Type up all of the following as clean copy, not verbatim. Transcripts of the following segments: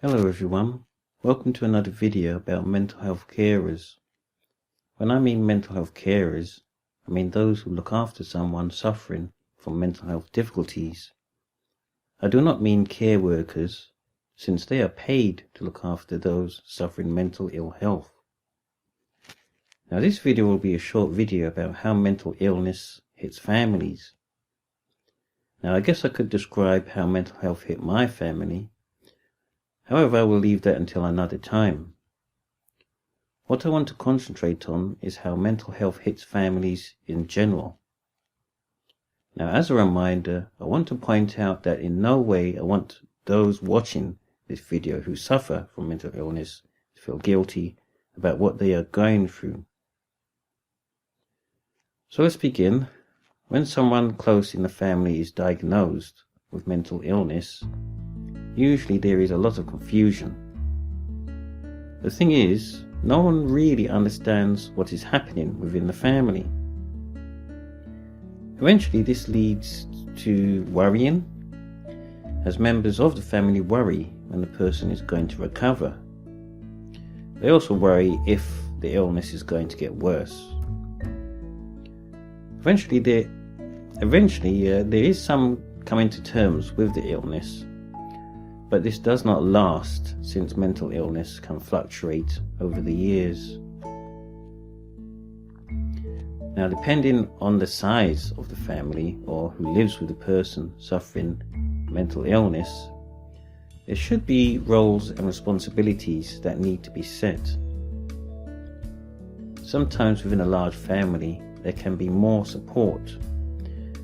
Hello everyone, welcome to another video about mental health carers. When I mean mental health carers, I mean those who look after someone suffering from mental health difficulties. I do not mean care workers, since they are paid to look after those suffering mental ill health. Now this video will be a short video about how mental illness hits families. Now I guess I could describe how mental health hit my family. However, I will leave that until another time. What I want to concentrate on is how mental health hits families in general. Now, as a reminder, I want to point out that in no way I want those watching this video who suffer from mental illness to feel guilty about what they are going through. So let's begin. When someone close in the family is diagnosed with mental illness, usually there is a lot of confusion. The thing is, no one really understands what is happening within the family. Eventually this leads to worrying, as members of the family worry when the person is going to recover. They also worry if the illness is going to get worse. Eventually there is some coming to terms with the illness, but this does not last, since mental illness can fluctuate over the years. Now, depending on the size of the family or who lives with the person suffering mental illness, there should be roles and responsibilities that need to be set. Sometimes within a large family there can be more support,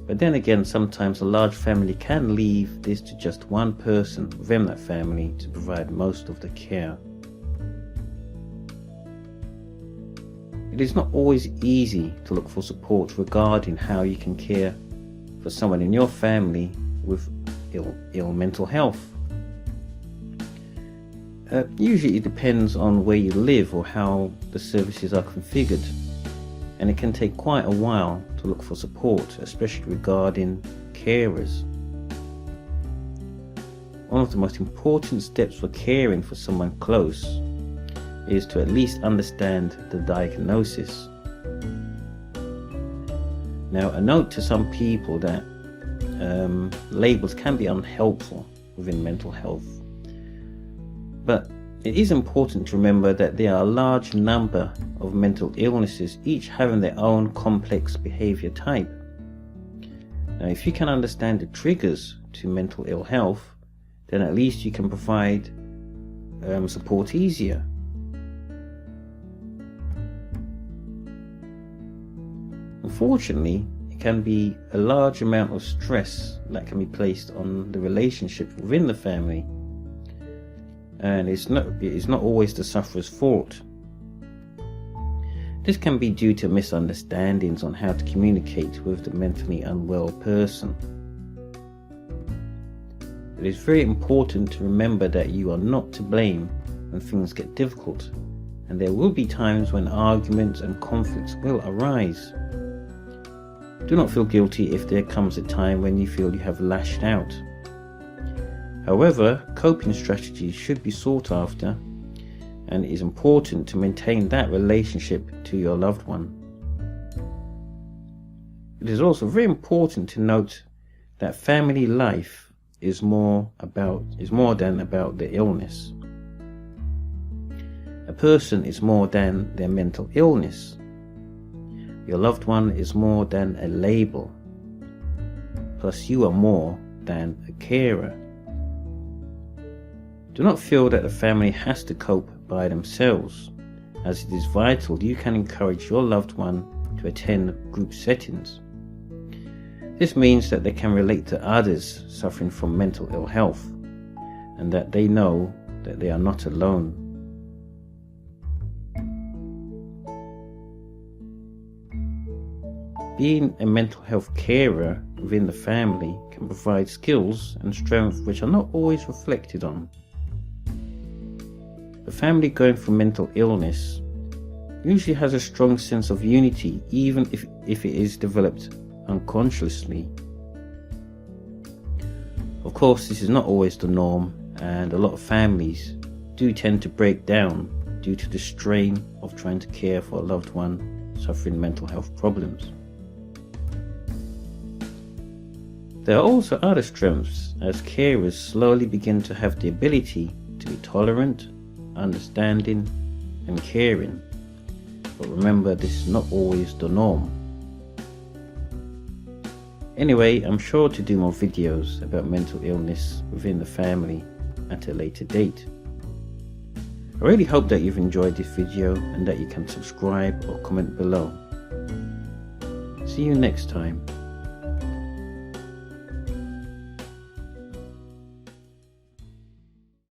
but then again, sometimes a large family can leave this to just one person within that family to provide most of the care. It is not always easy to look for support regarding how you can care for someone in your family with ill mental health. Usually it depends on where you live or how the services are configured, and it can take quite a while to look for support, especially regarding carers. One of the most important steps for caring for someone close is to at least understand the diagnosis. Now, a note to some people that labels can be unhelpful within mental health, but it is important to remember that there are a large number of mental illnesses, each having their own complex behavior type. Now, if you can understand the triggers to mental ill health, then at least you can provide support easier. Unfortunately, it can be a large amount of stress that can be placed on the relationship within the family, and it is not always the sufferer's fault. This can be due to misunderstandings on how to communicate with the mentally unwell person. It is very important to remember that you are not to blame when things get difficult, and there will be times when arguments and conflicts will arise. Do not feel guilty if there comes a time when you feel you have lashed out. However, coping strategies should be sought after, and it is important to maintain that relationship to your loved one. It is also very important to note that family life is more than about the illness. A person is more than their mental illness. Your loved one is more than a label. Plus, you are more than a carer. Do not feel that the family has to cope by themselves, as it is vital you can encourage your loved one to attend group settings. This means that they can relate to others suffering from mental ill health, and that they know that they are not alone. Being a mental health carer within the family can provide skills and strength which are not always reflected on. The family going through mental illness usually has a strong sense of unity, even if it is developed unconsciously. Of course, this is not always the norm, and a lot of families do tend to break down due to the strain of trying to care for a loved one suffering mental health problems. There are also other strengths as carers slowly begin to have the ability to be tolerant, understanding, and caring. But remember, this is not always the norm. Anyway, I'm sure to do more videos about mental illness within the family at a later date. I really hope that you've enjoyed this video and that you can subscribe or comment below. See you next time.